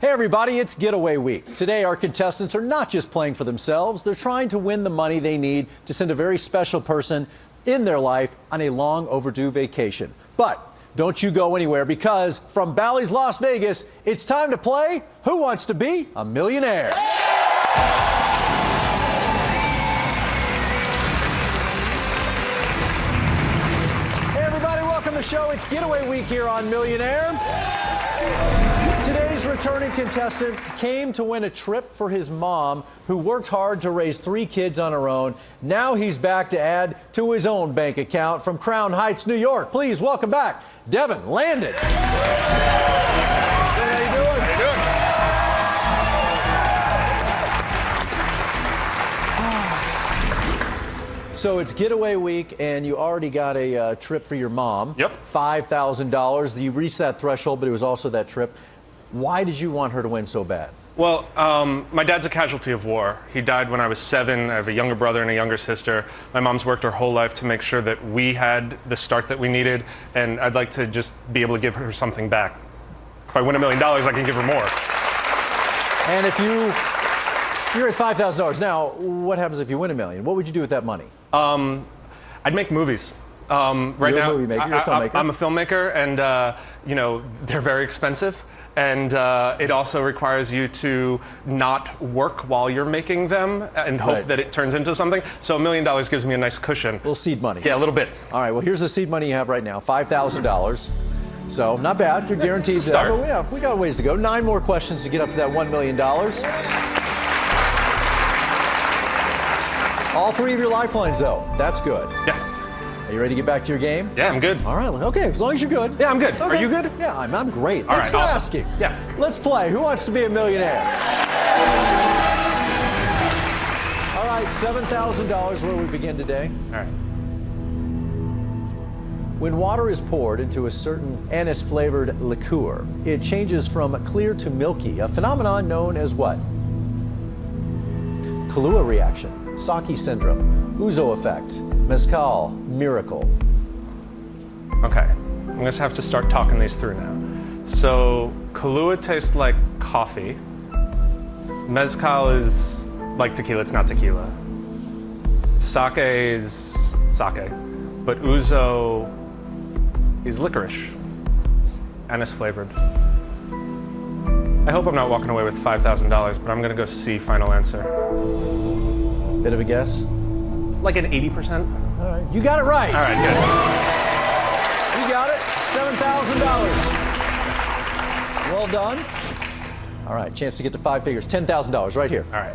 Hey everybody, it's Getaway Week. Today our contestants are not just playing for themselves, they're trying to win the money they need to send a very special person in their life on a long overdue vacation. But don't you go anywhere, because from Bally's Las Vegas, it's time to play Who Wants to Be a Millionaire? Hey everybody, welcome to the show. It's Getaway Week here on Millionaire. Today's returning contestant came to win a trip for his mom, who worked hard to raise 3 kids on her own. Now he's back to add to his own bank account from Crown Heights, New York. Please welcome back Devin Landon. How you doing? How you doing? So it's Getaway Week, and you already got a trip for your mom. Yep. $5,000. You reached that threshold, but it was also that trip. Why did you want her to win so bad? Well, my dad's a casualty of war. He died when I was 7. I have a younger brother and a younger sister. My mom's worked her whole life to make sure that we had the start that we needed, and I'd like to just be able to give her something back. If I win $1 million, I can give her more. And if you're at $5,000 now, what happens if you win $1 million? What would you do with that money? I'd make movies. Right You're now, a movie maker. You're a filmmaker. I'm a filmmaker, and you know, they're very expensive. And it also requires you to not work while you're making them and hope that it turns into something. So $1 million gives me a nice cushion. A little seed money. Yeah, a little bit. All right, well, here's the seed money you have right now, $5,000. So not bad. You're guaranteed that. But yeah, we got a ways to go. 9 more questions to get up to that $1 million. All 3 of your lifelines, though. That's good. Yeah. Are you ready to get back to your game? Yeah, I'm good. All right, okay, as long as you're good. Yeah, I'm good. Okay. Are you good? Yeah, I'm great. All Thanks right, for awesome. asking. Yeah. Let's play Who Wants to Be a Millionaire? All right, $7,000 where we begin today. All right. When water is poured into a certain anise-flavored liqueur, it changes from clear to milky, a phenomenon known as what? Kahlua reaction, Saki syndrome, Ouzo effect, mezcal, miracle. Okay, I'm gonna have to start talking these through now. So, Kahlua tastes like coffee. Mezcal is like tequila, it's not tequila. Sake is sake. But Ouzo is licorice, anise flavored. I hope I'm not walking away with $5,000, but I'm gonna go C, final answer. Bit of a guess? Like an 80%? All right, you got it right. All right, good. You got it, $7,000. Well done. All right, chance to get to 5 figures, $10,000 right here. All right.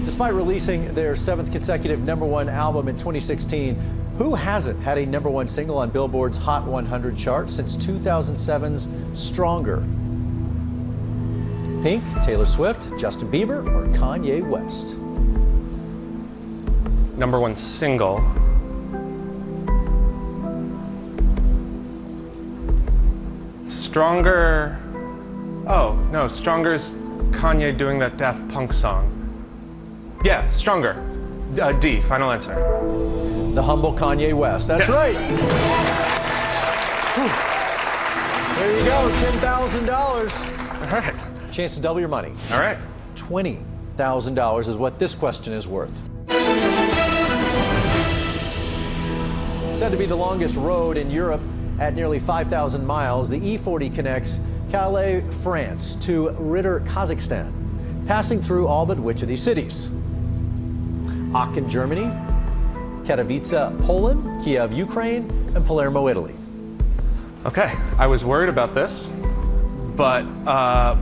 Despite releasing their 7th consecutive #1 album in 2016, who hasn't had a #1 single on Billboard's Hot 100 chart since 2007's Stronger? Pink, Taylor Swift, Justin Bieber, or Kanye West? #1 single. Stronger. Oh, no, Stronger's Kanye doing that Daft Punk song. Yeah, Stronger. D, final answer. The humble Kanye West. That's right. There you go, $10,000. All right. Chance to double your money. All right. $20,000 is what this question is worth. Said to be the longest road in Europe at nearly 5,000 miles, the E40 connects Calais, France to Ritter, Kazakhstan, passing through all but which of these cities? Aachen, Germany, Katowice, Poland, Kiev, Ukraine, and Palermo, Italy. Okay, I was worried about this, but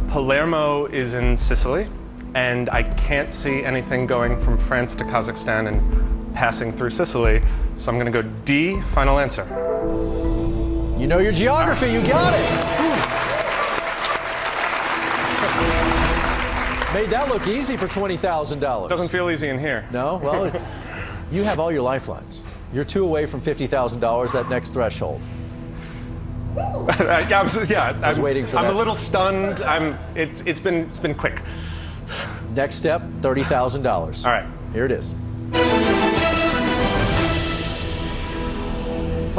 Palermo is in Sicily, and I can't see anything going from France to Kazakhstan and passing through Sicily, so I'm gonna go D, final answer. You know your geography, you got it. Made that look easy for $20,000. Doesn't feel easy in here. No? Well, you have all your lifelines. You're 2 away from $50,000, that next threshold. I was waiting for that. I'm a little stunned. It's been quick. Next step, $30,000. All right. Here it is.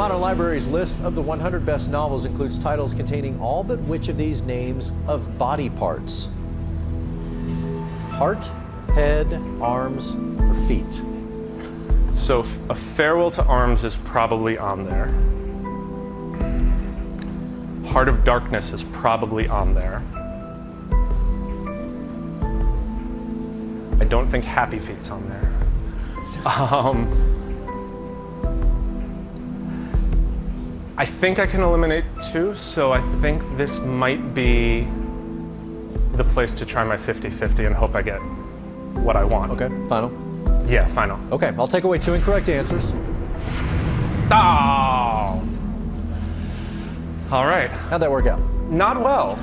Modern Library's list of the 100 best novels includes titles containing all but which of these names of body parts? Heart, head, arms, or feet? So A Farewell to Arms is probably on there. Heart of Darkness is probably on there. I don't think Happy Feet's on there. I think I can eliminate 2, so I think this might be the place to try my 50-50 and hope I get what I want. Okay, final? Yeah, final. Okay, I'll take away 2 incorrect answers. Oh! All right. How'd that work out? Not well.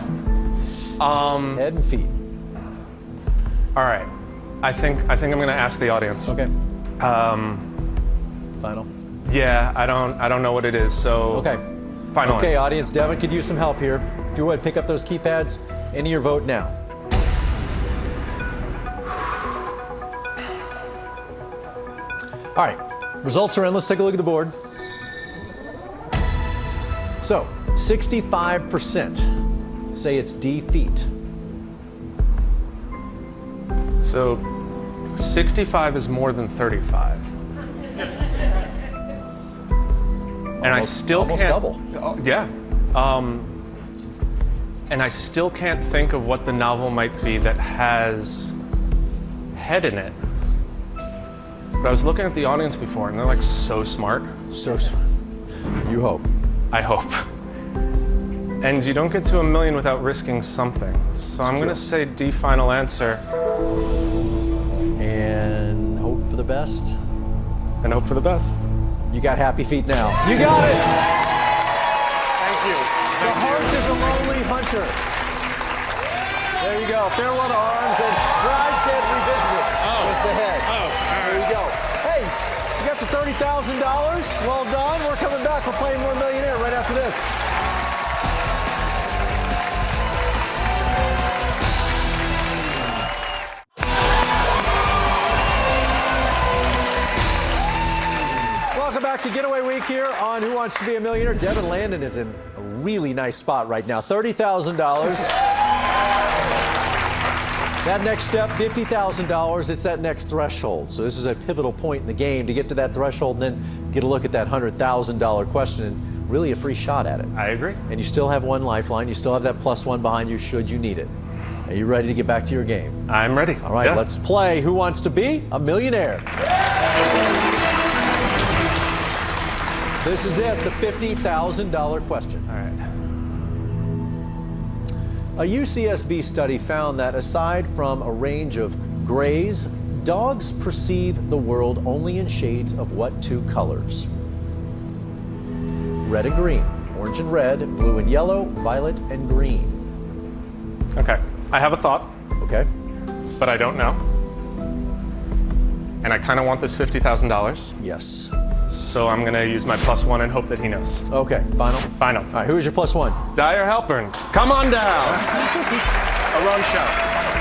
Head and feet. All right. I think I'm gonna ask the audience. Okay. Final? Yeah, I don't know what it is, so. Okay. Final Okay, answer. audience, Devin could use some help here. If you would, pick up those keypads, enter your vote now. All right, results are in. Let's take a look at the board. So, 65% say it's D, feet. So 65 is more than 35. And I still almost can't. double. Oh, yeah. And I still can't think of what the novel might be that has head in it. But I was looking at the audience before, and they're like so smart. So, you hope. I hope. And you don't get to 1 million without risking something. So I'm true. going to say D, final answer. And hope for the best. And hope for the best. You got Happy Feet now. You got it! Thank you. The heart is a lonely hunter. There you go. Farewell to Arms and Brideshead Revisited was the head. There you go. Hey, you got the $30,000. Well done. We're coming back. We're playing more Millionaire right after this. Welcome back to Getaway Week here on Who Wants to Be a Millionaire. Devin Landon is in a really nice spot right now. $30,000. That next step, $50,000. It's that next threshold. So this is a pivotal point in the game to get to that threshold and then get a look at that $100,000 question and really a free shot at it. I agree. And you still have 1 lifeline. You still have that +1 behind you should you need it. Are you ready to get back to your game? I'm ready. All right, Yeah. let's play Who Wants to Be a Millionaire? This is it, the $50,000 question. All right. A UCSB study found that aside from a range of grays, dogs perceive the world only in shades of what 2 colors? Red and green, orange and red, blue and yellow, violet and green. Okay. I have a thought, Okay? but I don't know. And I kind of want this $50,000. Yes. So I'm going to use my +1 and hope that he knows. Okay, final? Final. All right, who is your +1? Dyer Halpern, come on down. A run show.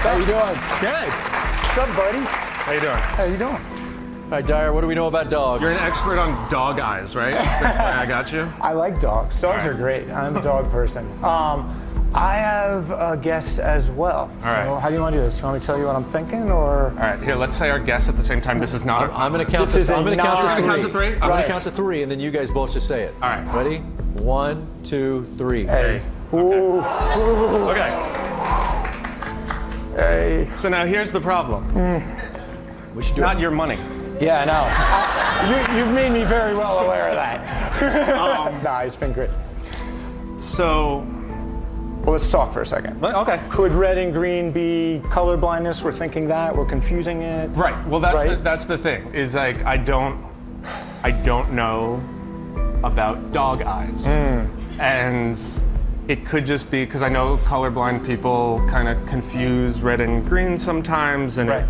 How you doing? Good. What's up, buddy? How you doing? How you doing? All right, Dyer, what do we know about dogs? You're an expert on dog eyes, right? That's why I got you. I like dogs. Dogs All are right. great. I'm a dog person. I have a guess as well. So right. how do you want to do this? You want me to tell you what I'm thinking, or? All right, here, let's say our guess at the same time. This is not I'm going to count This to is a I'm going to count to non- three. Count to three? I'm going Right. to count to 3, and then you guys both just say it. All right. Ready? 1, 2, 3. Hey. Ooh. Okay, Hey. so now here's the problem. We should do Not it. your money. Yeah, no. You've made me very well aware of that. Nah, it's been great. So, Well, let's talk for a second. okay. Could red and green be color blindness? We're thinking that. We're confusing it. Right. Well, that's Right. that's the thing. Is like I don't know about dog eyes, and it could just be because I know colorblind people kind of confuse red and green sometimes, and Right.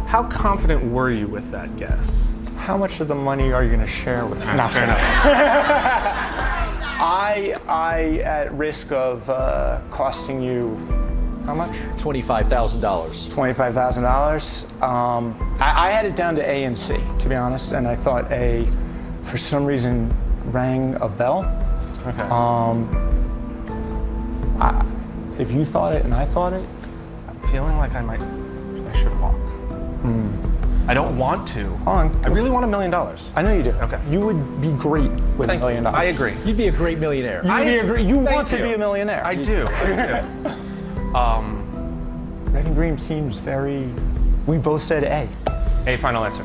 How confident were you with that guess? How much of the money are you going to share with me? No, Fair enough. I, at risk of costing you How much? $25,000. $25,000. I had it down to A and C, to be honest, and I thought A, for some reason, rang a bell. Okay. If you thought it and I thought it, I'm feeling like I should walk. I don't want to. on. I really want $1 million. I know you do. Okay. You would be great with Thank $1 million. you. I agree. You'd be a great millionaire. You Thank want to be a millionaire. I do. I do. Red and green seems very. We both said A. A final answer.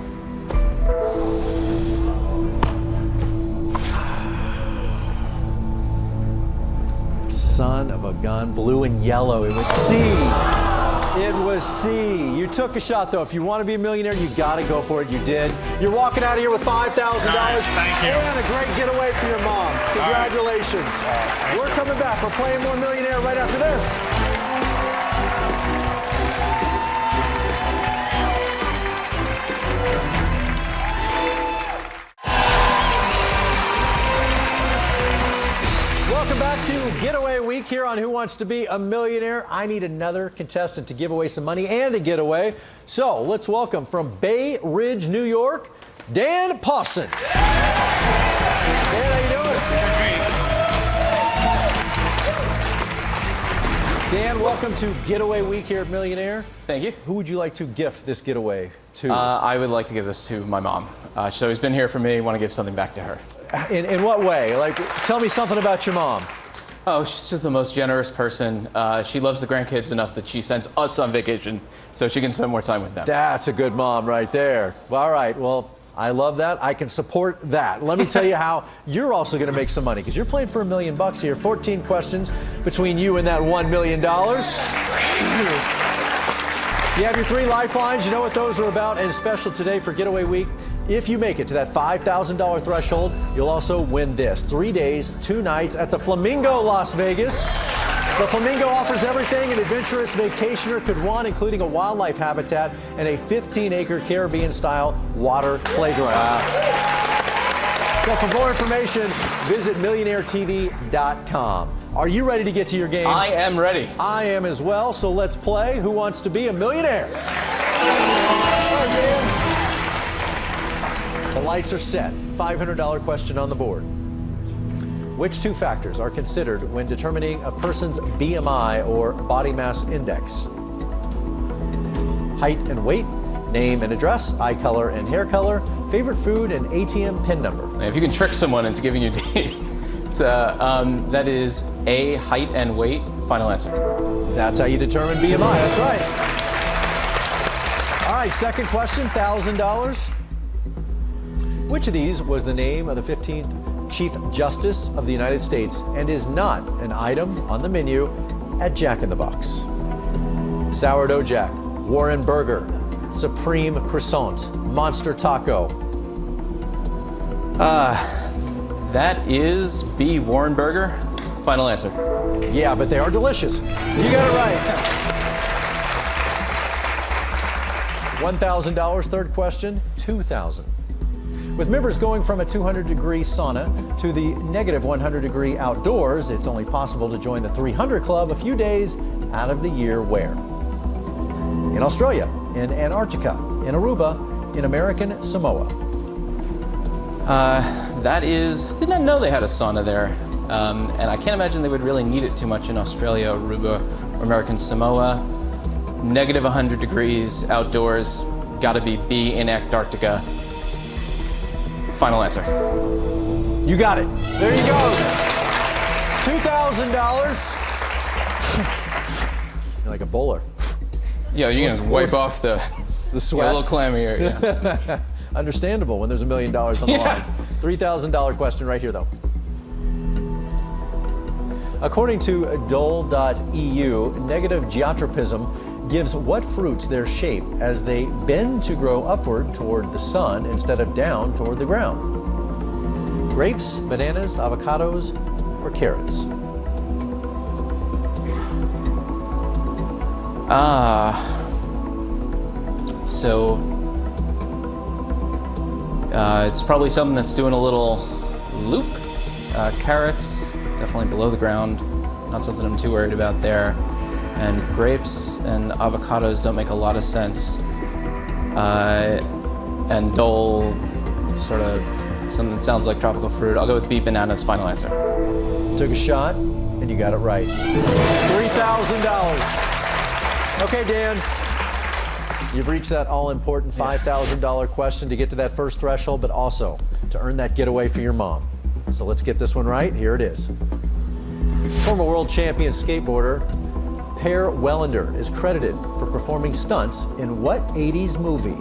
Son of a gun, blue and yellow. It was C. It was C. You took a shot, though. If you want to be a millionaire, you got to go for it. You did. You're walking out of here with $5,000. Thank you. And a great getaway for your mom. Congratulations. We're coming back. We're playing more Millionaire right after this. Welcome back to Getaway Week here on Who Wants to Be a Millionaire. I need another contestant to give away some money and a getaway. So let's welcome from Bay Ridge, New York, Dan Pawson. Dan, how you doing? Dan, welcome to Getaway Week here at Millionaire. Thank you. Who would you like to gift this getaway to? I would like to give this to my mom. She's always been here for me. Want to give something back to her. In what way? Like, tell me something about your mom. Oh, she's just the most generous person. She loves the grandkids enough that she sends us on vacation so she can spend more time with them. That's a good mom right there. Well, all right. Well, I love that. I can support that. Let me tell you how you're also going to make some money, because you're playing for $1 million here. 14 questions between you and that $1 million. You have your 3 lifelines. You know what those are about. And special today for Getaway Week, if you make it to that $5,000 threshold, you'll also win this. 3 days, 2 nights at the Flamingo, Las Vegas. The Flamingo offers everything an adventurous vacationer could want, including a wildlife habitat and a 15-acre Caribbean-style water playground. So for more information, visit MillionaireTV.com. Are you ready to get to your game? I am ready. I am as well, so let's play Who Wants to Be a Millionaire? All right, Dan. The lights are set. $500 question on the board. Which 2 factors are considered when determining a person's BMI or body mass index? Height and weight, name and address, eye color and hair color, favorite food, and ATM PIN number. If you can trick someone into giving you a date, that is A, height and weight. Final answer. That's how you determine BMI. That's right. All right, second question, $1,000. Which of these was the name of the 15th Chief Justice of the United States and is not an item on the menu at Jack in the Box? Sourdough Jack, Warren Burger, Supreme Croissant, Monster Taco. That is B, Warren Burger. Final answer. Yeah, but they are delicious. You got it right. $1,000, third question, $2,000. With members going from a 200-degree sauna to the negative 100-degree outdoors, it's only possible to join the 300 Club a few days out of the year where? In Australia, in Antarctica, in Aruba, in American Samoa. Did not know they had a sauna there. And I can't imagine they would really need it too much in Australia, Aruba, or American Samoa. Negative 100 degrees outdoors, gotta be B, in Antarctica. Final answer. You got it. There you go. $2,000. You're like a bowler. Yeah, you're gonna wipe off the sweat. a little clammy here. Yeah. Understandable when there's $1 million on the line. $3,000 question right here, though. According to dole.eu, negative geotropism gives what fruits their shape as they bend to grow upward toward the sun instead of down toward the ground? Grapes, bananas, avocados, or carrots? It's probably something that's doing a little loop. Carrots, definitely below the ground. Not something I'm too worried about there. And grapes and avocados don't make a lot of sense. And dole, sort of something that sounds like tropical fruit. I'll go with beet bananas, final answer. Took a shot, and you got it right. $3,000. Okay, Dan. You've reached that all-important $5,000 question to get to that first threshold, but also to earn that getaway for your mom. So let's get this one right. Here it is. Former world champion skateboarder Per Welander is credited for performing stunts in what 80s movie?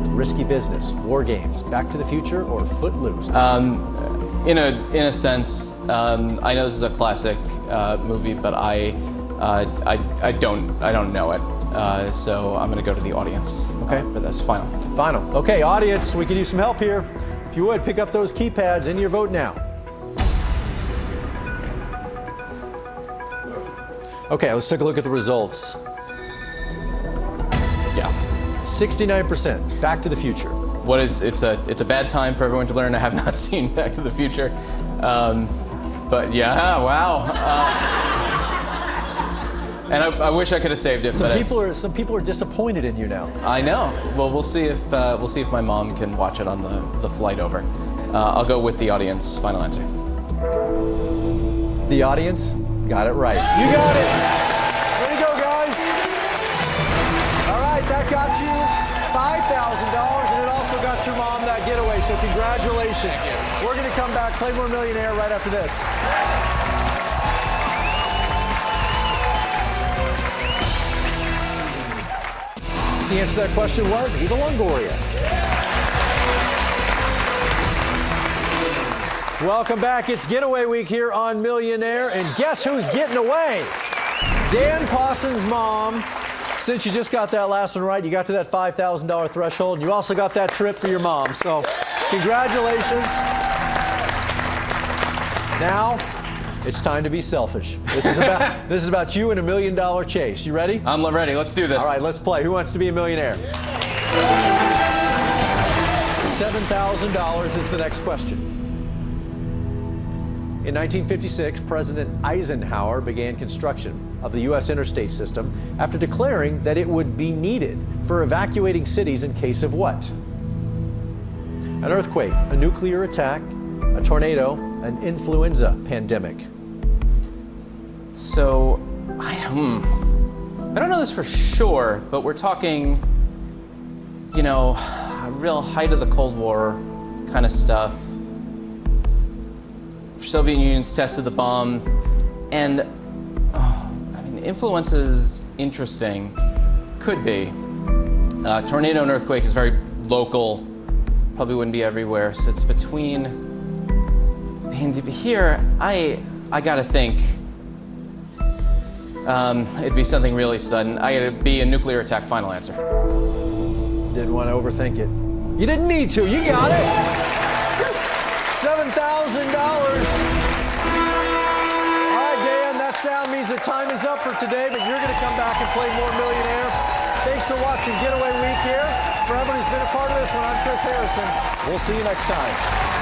Risky Business, War Games, Back to the Future, or Footloose? In a sense, I know this is a classic movie, but I don't know it. So I'm going to go to the audience for this. Final. Okay, audience, we could use some help here. If you would, pick up those keypads and your vote now. Okay, let's take a look at the results. Yeah. 69%, Back to the Future. It's a bad time for everyone to learn. I have not seen Back to the Future, but yeah, wow. And I wish I could have saved it. Some people are disappointed in you now. I know. Well, we'll see if my mom can watch it on the flight over. I'll go with the audience. Final answer. The audience got it right. You got it. There you go, guys. All right, that got you $5,000, and it also got your mom that getaway. So congratulations. Thank you. We're going to come back, play more Millionaire right after this. The answer to that question was Eva Longoria. Welcome back. It's Getaway Week here on Millionaire, and guess who's getting away? Dan Pawson's mom. Since you just got that last one right, you got to that $5,000 threshold, and you also got that trip for your mom. So, congratulations. Now, it's time to be selfish. This is about you and $1 million chase. You ready? I'm ready. Let's do this. All right, let's play. Who wants to be a millionaire? $7,000 is the next question. In 1956, President Eisenhower began construction of the U.S. interstate system after declaring that it would be needed for evacuating cities in case of what? An earthquake, a nuclear attack, a tornado, an influenza pandemic. So, I don't know this for sure, but we're talking, a real height of the Cold War kind of stuff. Soviet Union's tested the bomb, and influenza is interesting. Could be. Tornado and earthquake is very local, probably wouldn't be everywhere. So it's between. Here, I gotta think. It'd be something really sudden. I gotta be a nuclear attack. Final answer. Didn't want to overthink it. You didn't need to. You got it. $7,000. All right, Dan, that sound means the time is up for today, but you're going to come back and play more Millionaire. Thanks for watching Getaway Week here. For everyone who's been a part of this one, I'm Chris Harrison. We'll see you next time.